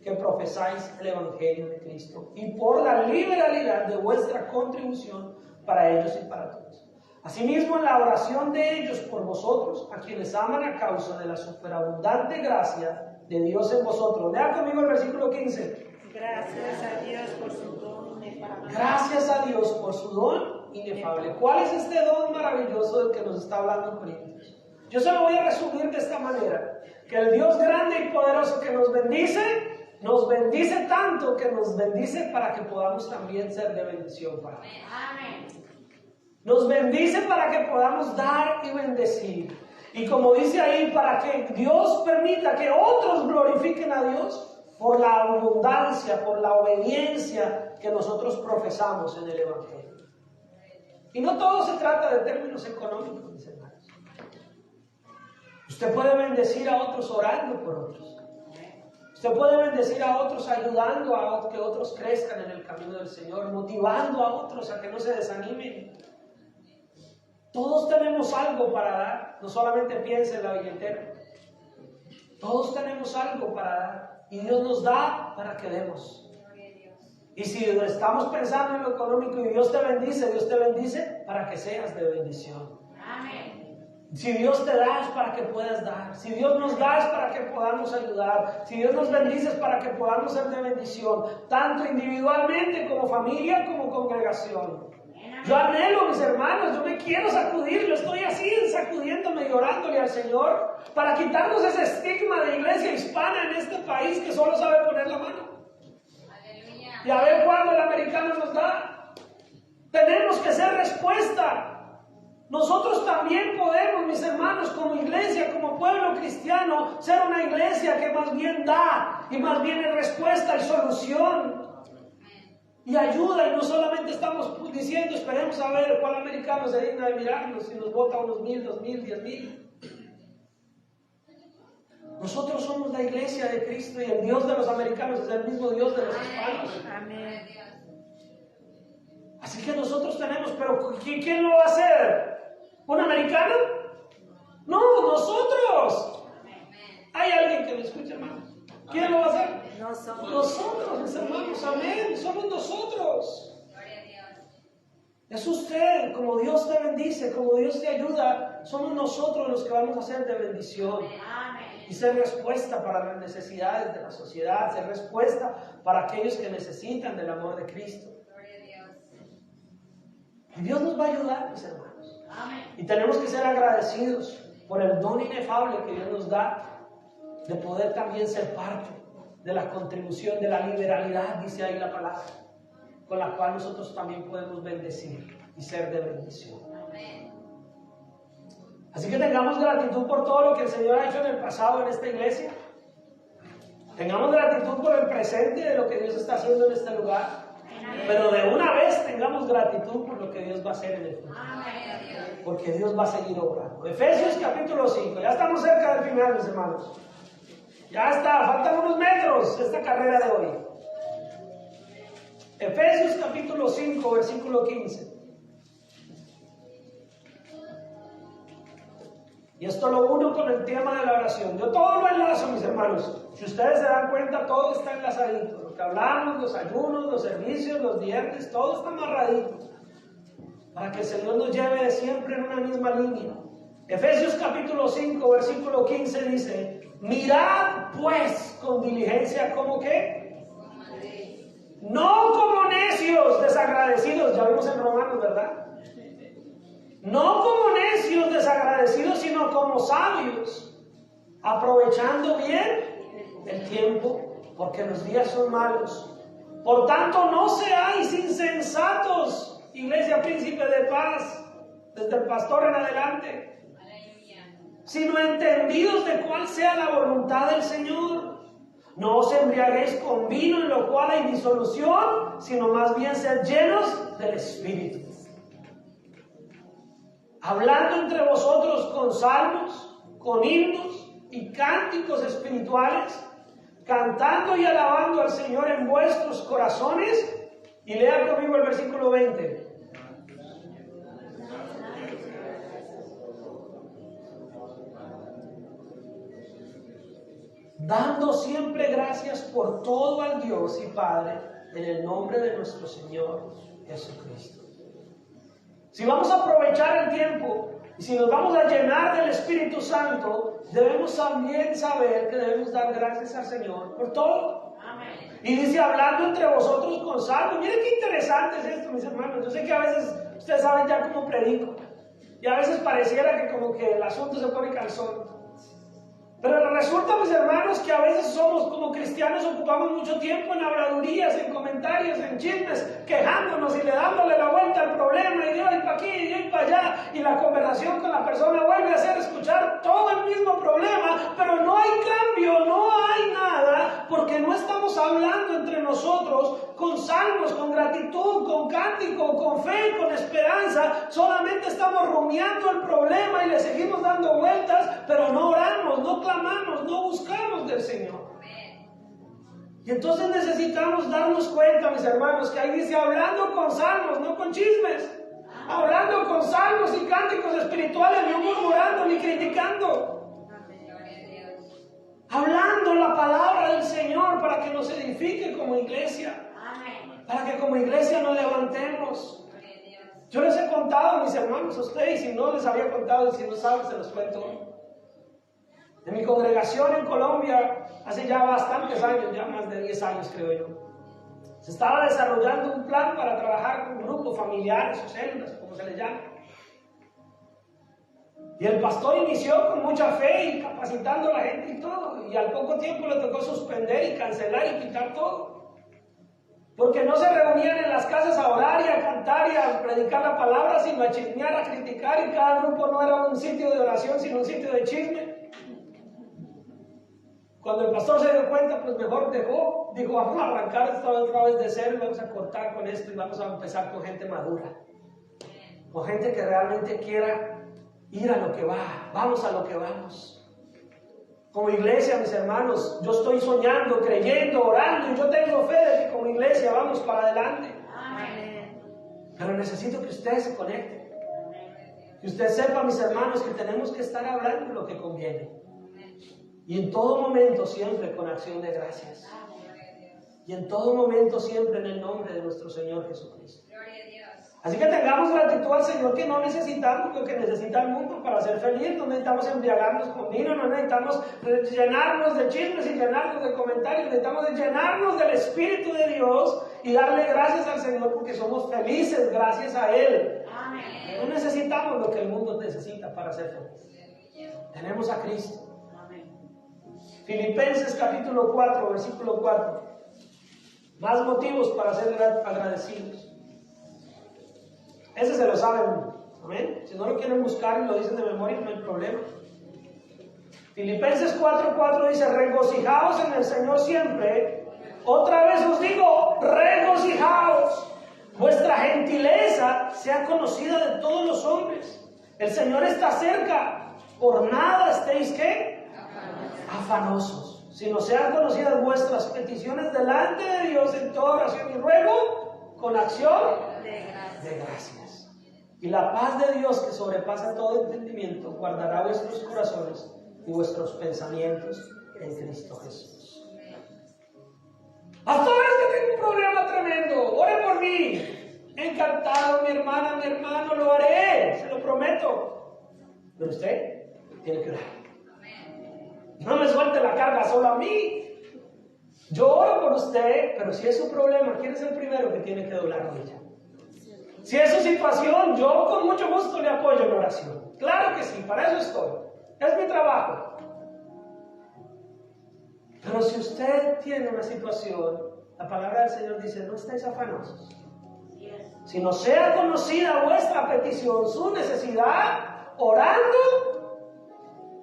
que profesáis el Evangelio de Cristo y por la liberalidad de vuestra contribución para ellos y para todos. Asimismo, en la oración de ellos por vosotros, a quienes aman a causa de la superabundante gracia de Dios en vosotros. Lea conmigo el versículo 15. Gracias a Dios por su don inefable. Gracias a Dios por su don inefable. ¿Cuál es este don maravilloso del que nos está hablando en Corintios? Yo se lo voy a resumir de esta manera. Que el Dios grande y poderoso que nos bendice tanto que nos bendice para que podamos también ser de bendición para Él. Amén. Nos bendice para que podamos dar y bendecir. Y como dice ahí, para que Dios permita que otros glorifiquen a Dios por la abundancia, por la obediencia que nosotros profesamos en el Evangelio. Y no todo se trata de términos económicos, mis hermanos. Usted puede bendecir a otros orando por otros. Usted puede bendecir a otros ayudando a que otros crezcan en el camino del Señor, motivando a otros a que no se desanimen. Todos tenemos algo para dar, no solamente piense en la billetera. Todos tenemos algo para dar y Dios nos da para que demos. Y si estamos pensando en lo económico y Dios te bendice para que seas de bendición. Amén. Si Dios te da es para que puedas dar. Si Dios nos da es para que podamos ayudar. Si Dios nos bendice es para que podamos ser de bendición, tanto individualmente como familia, como congregación. Yo anhelo, mis hermanos, yo me quiero sacudir, yo estoy así sacudiéndome y orándole al Señor para quitarnos ese estigma de iglesia hispana en este país que solo sabe poner la mano. Aleluya. Y a ver cuándo el americano nos da. Tenemos que ser respuesta. Nosotros también podemos, mis hermanos, como iglesia, como pueblo cristiano, ser una iglesia que más bien da y más bien es respuesta y solución. Y ayuda, y no solamente estamos diciendo, esperemos a ver cuál americano se digna de mirarnos y nos vota unos 1,000, 2,000, 10,000. Nosotros somos la iglesia de Cristo y el Dios de los americanos es el mismo Dios de los hispanos. Amén. Así que nosotros tenemos, pero ¿quién lo va a hacer? ¿Un americano? No, nosotros. ¿Hay alguien que me escuche, hermano? ¿Quién lo va a hacer? Nosotros, mis hermanos, amén, somos nosotros. Es usted, como Dios te bendice, como Dios te ayuda, somos nosotros los que vamos a ser de bendición. Y ser respuesta para las necesidades de la sociedad, ser respuesta para aquellos que necesitan del amor de Cristo. Y Dios nos va a ayudar, mis hermanos. Y tenemos que ser agradecidos por el don inefable que Dios nos da de poder también ser parte de la contribución, de la liberalidad, dice ahí la palabra, con la cual nosotros también podemos bendecir y ser de bendición. Así que tengamos gratitud por todo lo que el Señor ha hecho en el pasado en esta iglesia. Tengamos gratitud por el presente de lo que Dios está haciendo en este lugar. Pero de una vez tengamos gratitud por lo que Dios va a hacer en el futuro. Porque Dios va a seguir obrando. Efesios capítulo 5. Ya estamos cerca del final, mis hermanos. Ya está, faltan unos metros esta carrera de hoy. Efesios capítulo 5, versículo 15. Y esto lo uno con el tema de la oración. Yo todo lo enlazo, mis hermanos. Si ustedes se dan cuenta, todo está enlazadito. Lo que hablamos, los ayunos, los servicios, los dientes, todo está amarradito. Para que el Señor nos lleve siempre en una misma línea. Efesios capítulo 5, versículo 15 dice: mirad pues con diligencia, ¿cómo qué? No como necios desagradecidos, ya vimos en Romanos, ¿verdad? No como necios desagradecidos, sino como sabios, aprovechando bien el tiempo, porque los días son malos. Por tanto, no seáis insensatos, Iglesia Príncipe de Paz, desde el pastor en adelante, sino entendidos de cuál sea la voluntad del Señor. No os embriaguéis con vino, en lo cual hay disolución, sino más bien sed llenos del Espíritu, hablando entre vosotros con salmos, con himnos y cánticos espirituales, cantando y alabando al Señor en vuestros corazones. Y lea conmigo el versículo 20. Dando siempre gracias por todo al Dios y Padre, en el nombre de nuestro Señor Jesucristo. Si vamos a aprovechar el tiempo y si nos vamos a llenar del Espíritu Santo, debemos también saber que debemos dar gracias al Señor por todo. Amén. Y dice, hablando entre vosotros con salmos. Miren qué interesante es esto, mis hermanos. Yo sé que a veces ustedes saben ya cómo predico, y a veces pareciera que como que el asunto se pone calzón. Pero resulta, mis hermanos, que a veces somos como cristianos, ocupamos mucho tiempo en habladurías, en comentarios, en chismes, quejándonos y le dándole la vuelta al problema, y de hoy para aquí, y de hoy para allá, y la conversación con la persona vuelve a hacer escuchar todo el mismo problema, pero no hay cambio, no hay nada, porque no estamos hablando entre nosotros con salmos, con gratitud, con cántico, con fe, con esperanza. Solamente estamos rumiando el problema y le seguimos dando vueltas, pero no oramos, no clamamos, no buscamos del Señor. Y entonces necesitamos darnos cuenta, mis hermanos, que ahí dice hablando con salmos, no con chismes. Hablando con salmos y cánticos espirituales, no murmurando ni criticando. Hablando la palabra del Señor para que nos edifique como iglesia. Para que como iglesia nos levantemos. Yo les he contado, mis hermanos, a ustedes, y si no les había contado, y si no saben, se los cuento hoy. De mi congregación en Colombia, hace ya bastantes años, ya más de 10 años creo yo, se estaba desarrollando un plan para trabajar con grupos familiares o células, como se les llama. Y el pastor inició con mucha fe y capacitando a la gente y todo, y al poco tiempo le tocó suspender y cancelar y quitar todo. Porque no se reunían en las casas a orar y a cantar y a predicar la palabra, sino a chismear, a criticar, y cada grupo no era un sitio de oración, sino un sitio de chisme. Cuando el pastor se dio cuenta, pues mejor dijo, vamos a arrancar esta otra vez de cero, vamos a cortar con esto y vamos a empezar con gente madura, con gente que realmente quiera ir a lo que va, vamos a lo que vamos. Como iglesia, mis hermanos, yo estoy soñando, creyendo, orando, y yo tengo fe de que como iglesia vamos para adelante. Amén. Pero necesito que ustedes se conecten, que usted sepa, mis hermanos, que tenemos que estar hablando lo que conviene. Y en todo momento siempre con acción de gracias. Y en todo momento siempre en el nombre de nuestro Señor Jesucristo. Así que tengamos gratitud al Señor, que no necesitamos lo que necesita el mundo para ser feliz. No necesitamos embriagarnos con vino, no necesitamos llenarnos de chismes y llenarnos de comentarios. Necesitamos llenarnos del Espíritu de Dios y darle gracias al Señor porque somos felices gracias a Él. Amén. No necesitamos lo que el mundo necesita para ser feliz. Tenemos a Cristo. Filipenses capítulo 4, versículo 4. Más motivos para ser agradecidos. Ese se lo saben. Amén. Si no lo quieren buscar y lo dicen de memoria, no hay problema. Filipenses 4:4 dice: regocijaos en el Señor siempre. Otra vez os digo, regocijaos. Vuestra gentileza sea conocida de todos los hombres. El Señor está cerca. Por nada estéis, ¿qué? Afanosos. sino sean conocidas vuestras peticiones delante de Dios en toda oración y ruego, con acción de gracias. Y la paz de Dios, que sobrepasa todo entendimiento, guardará vuestros corazones y vuestros pensamientos en Cristo Jesús. Pastor, es que tengo un problema tremendo, ore por mí. Encantado, mi hermana, mi hermano, lo haré, se lo prometo. Pero usted tiene que orar. No me suelte la carga solo a mí. Yo oro por usted, pero si es su problema, ¿quién es el primero que tiene que doblar rodilla? Si es su situación, yo con mucho gusto le apoyo en oración. Claro que sí, para eso estoy. Es mi trabajo. Pero si usted tiene una situación, la palabra del Señor dice, no estéis afanosos. Sino sea conocida vuestra petición, su necesidad, orando,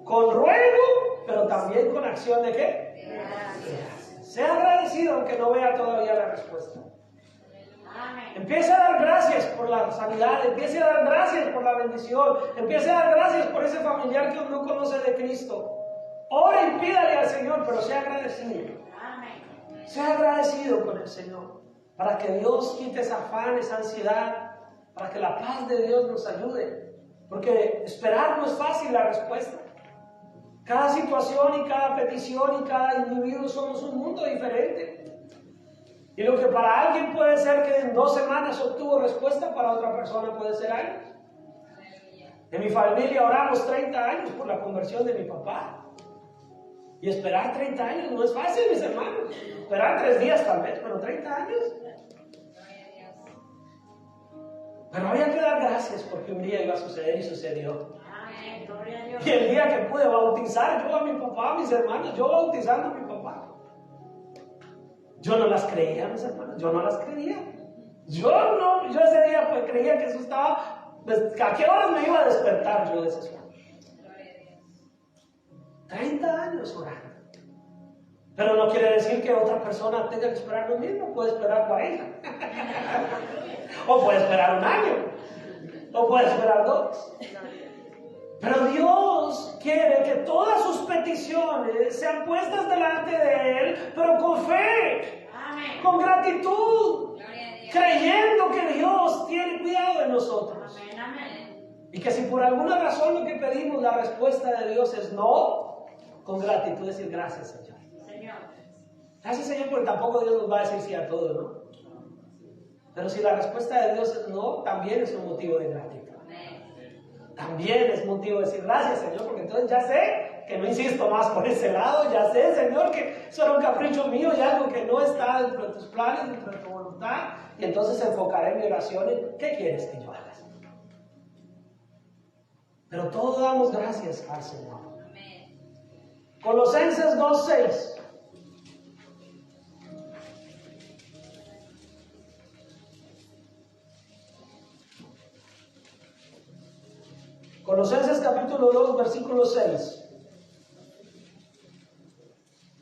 con ruego, pero también con acción de ¿qué? Gracias. Sea agradecido aunque no vea todavía la respuesta. Empiece a dar gracias por la sanidad, empiece a dar gracias por la bendición, empiece a dar gracias por ese familiar que uno no conoce de Cristo. Ore y pídale al Señor, pero sea agradecido. Sea agradecido con el Señor, para que Dios quite esa afán, esa ansiedad, para que la paz de Dios nos ayude. Porque esperar no es fácil la respuesta. Cada situación y cada petición y cada individuo somos un mundo diferente. Y lo que para alguien puede ser que en 2 semanas obtuvo respuesta, para otra persona puede ser años. En mi familia oramos 30 años por la conversión de mi papá. Y esperar 30 años no es fácil, mis hermanos. Esperar 3 días tal vez, pero 30 años. Pero había que dar gracias porque un día iba a suceder y sucedió. Y el día que pude bautizar yo a mi papá, a mis hermanos, yo bautizando a mi papá. Yo no las creía, mis hermanos, yo no las creía. Yo ese día pues creía que eso estaba, pues, ¿a qué horas me iba a despertar yo de ese sueño? 30 años orando. Pero no quiere decir que otra persona tenga que esperar lo mismo, puede esperar 40. O puede esperar 1 año. O puede esperar 2. Pero Dios quiere que todas sus peticiones sean puestas delante de Él, pero con fe, con gratitud, creyendo que Dios tiene cuidado de nosotros. Y que si por alguna razón lo que pedimos, la respuesta de Dios es no, con gratitud decir gracias, Señor. Gracias, Señor, porque tampoco Dios nos va a decir sí a todo, ¿no? Pero si la respuesta de Dios es no, también es un motivo de gratitud. También es motivo de decir gracias, Señor, porque entonces ya sé que no insisto más por ese lado, ya sé, Señor, que eso era un capricho mío y algo que no está dentro de tus planes, dentro de tu voluntad, y entonces enfocaré mi oración en ¿qué quieres que yo haga? Pero todos damos gracias al Señor. Colosenses 2:6. Colosenses capítulo 2, versículo 6.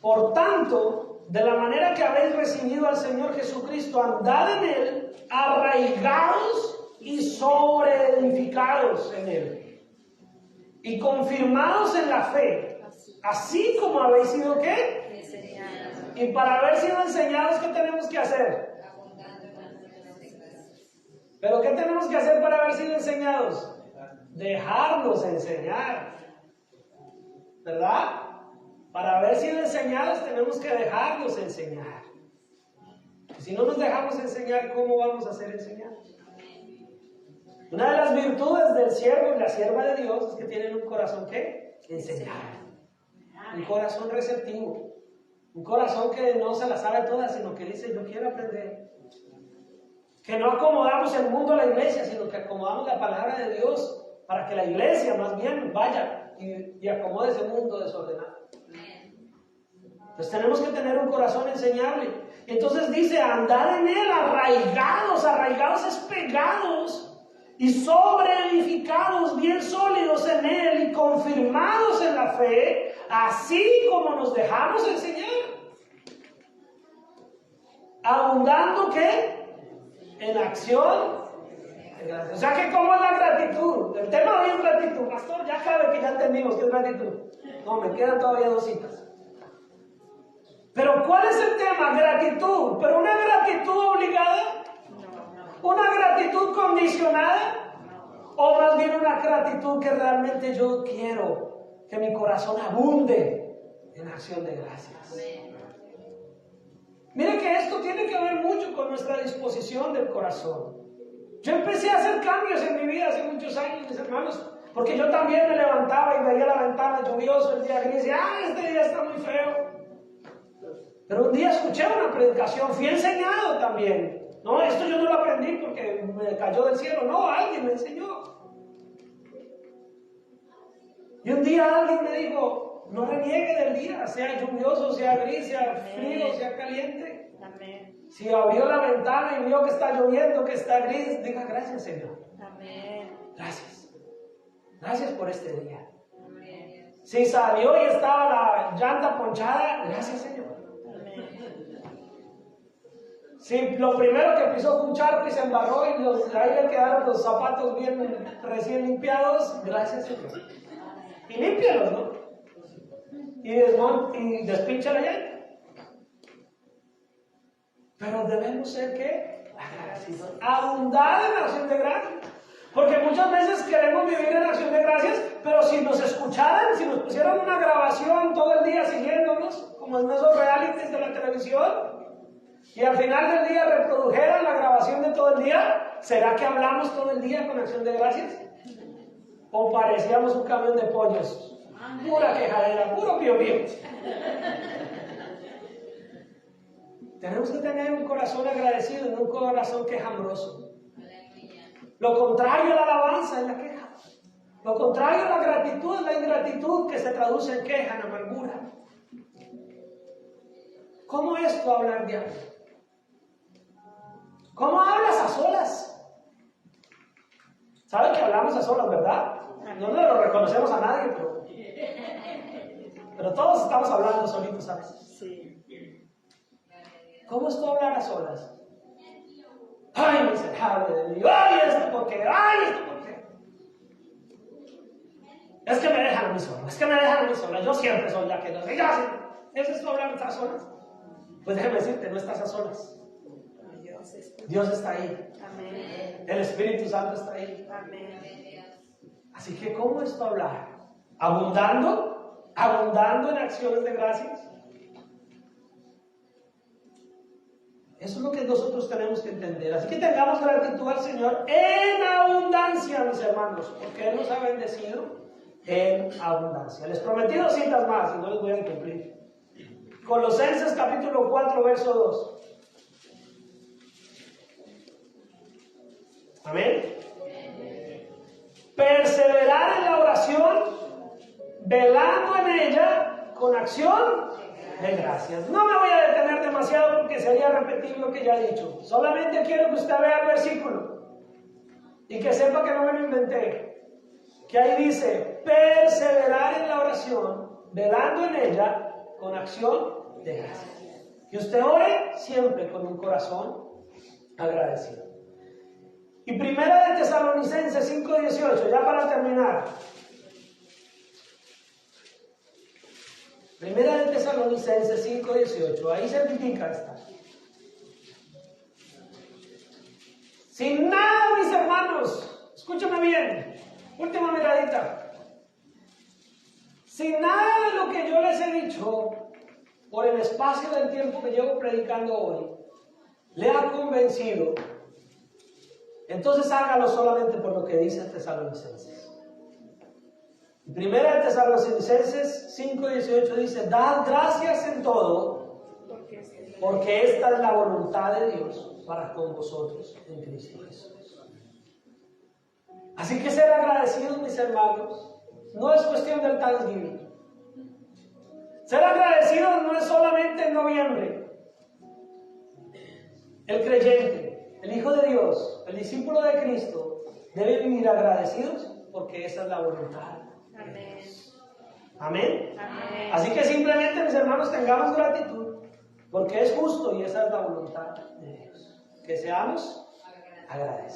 Por tanto, de la manera que habéis recibido al Señor Jesucristo, andad en Él, arraigados y sobreedificados en Él, y confirmados en la fe, así como habéis sido ¿qué? Y para haber sido enseñados, ¿qué tenemos que hacer? ¿Pero qué tenemos que hacer para haber sido enseñados? Dejarnos enseñar, ¿verdad? Para haber sido enseñados tenemos que dejarnos enseñar. Si no nos dejamos enseñar, ¿cómo vamos a ser enseñados? Una de las virtudes del siervo y la sierva de Dios es que tienen un corazón ¿qué? Enseñar. Un corazón receptivo. Un corazón que no se la sabe todas, sino que dice, yo quiero aprender. Que no acomodamos el mundo a la iglesia, sino que acomodamos la palabra de Dios para que la iglesia más bien vaya y acomode ese mundo desordenado. Entonces tenemos que tener un corazón enseñable. Y entonces dice, andar en Él, arraigados. Arraigados es pegados y sobreedificados, bien sólidos en Él y confirmados en la fe, así como nos dejamos enseñar. Abundando ¿qué? En acción. O sea que ¿cómo es la gratitud? El tema hoy es gratitud. Pastor, ya cabe que ya entendimos que es gratitud. No, me quedan todavía 2 citas. Pero ¿cuál es el tema? Gratitud. ¿Pero una gratitud obligada? ¿Una gratitud condicionada? ¿O más bien una gratitud que realmente yo quiero que mi corazón abunde en acción de gracias? Mire que esto tiene que ver mucho con nuestra disposición del corazón. Yo empecé a hacer cambios en mi vida hace muchos años, mis hermanos, porque yo también me levantaba y veía la ventana lluviosa, el día gris, y decía, este día está muy feo. Pero un día escuché una predicación, fui enseñado también. No, esto yo no lo aprendí porque me cayó del cielo, no, alguien me enseñó. Y un día alguien me dijo, no reniegue del día, sea lluvioso, sea gris, sea frío, sea caliente. Amén. Si abrió la ventana y vio que está lloviendo, que está gris, diga gracias, Señor. Amén. Gracias. Gracias por este día. Amén. Si salió y estaba la llanta ponchada, gracias, Señor. Amén. Si lo primero que pisó fue un charco y se embarró y ahí le quedaron los zapatos bien recién limpiados, gracias, Señor. Y límpialos, ¿no? Y despincha la llanta. Pero debemos ser, ¿qué? Agradecidos. Abundar en acción de gracias. Porque muchas veces queremos vivir en acción de gracias, pero si nos escucharan, si nos pusieran una grabación todo el día siguiéndonos, como en esos realities de la televisión, y al final del día reprodujeran la grabación de todo el día, ¿será que hablamos todo el día con acción de gracias? ¿O parecíamos un camión de pollos? Pura quejadera, puro pío pío. Tenemos que tener un corazón agradecido y no un corazón quejambroso. Lo contrario a la alabanza es la queja. Lo contrario a la gratitud es la ingratitud, que se traduce en queja, en amargura. ¿Cómo es tu hablar diario? ¿Cómo hablas a solas? ¿Saben que hablamos a solas, verdad? No nos lo reconocemos a nadie, pero todos estamos hablando solitos a veces. Sí. ¿Cómo es tu hablar a solas? ¡Ay, miserable de mí! ¡Ay, esto por qué! ¡Ay, esto por qué! Es que me dejan a mí sola, es que me dejan a mí sola. Yo siempre soy la que no sé. ¿Ese es tu hablar a solas? Pues déjame decirte, no estás a solas. Dios está ahí. Amén. El Espíritu Santo está ahí. Amén. Así que, ¿cómo es tu hablar? ¿Abundando? ¿Abundando en acciones de gracias? Eso es lo que nosotros tenemos que entender. Así que tengamos gratitud al Señor en abundancia, mis hermanos, porque Él nos ha bendecido en abundancia. Les prometí 2 citas más y no les voy a cumplir. Colosenses capítulo 4, verso 2. Amén. Perseverar en la oración, velando en ella con acción de gracias. No me voy a detener demasiado porque sería repetir lo que ya he dicho. Solamente quiero que usted vea el versículo y que sepa que no me lo inventé. Que ahí dice, perseverar en la oración, velando en ella con acción de gracias. Que usted ore siempre con un corazón agradecido. Y Primera de Tesalonicenses 5:18, ya para terminar. Primera de Tesalonicenses 5:18, ahí certifica esta. Sin nada, mis hermanos, escúchame bien, última miradita. Sin nada de lo que yo les he dicho, por el espacio del tiempo que llevo predicando hoy, le ha convencido, entonces hágalo solamente por lo que dice Tesalonicenses. Primera de Tesalonicenses 5:18 dice, dad gracias en todo, porque esta es la voluntad de Dios para con vosotros en Cristo Jesús. Así que ser agradecidos, mis hermanos, no es cuestión del Thanksgiving. Ser agradecidos no es solamente en noviembre. El creyente, el Hijo de Dios, el discípulo de Cristo, debe vivir agradecidos porque esa es la voluntad. Amén. Amén. Amén. Así que simplemente, mis hermanos, tengamos gratitud, porque es justo y esa es la voluntad de Dios. Que seamos agradecidos.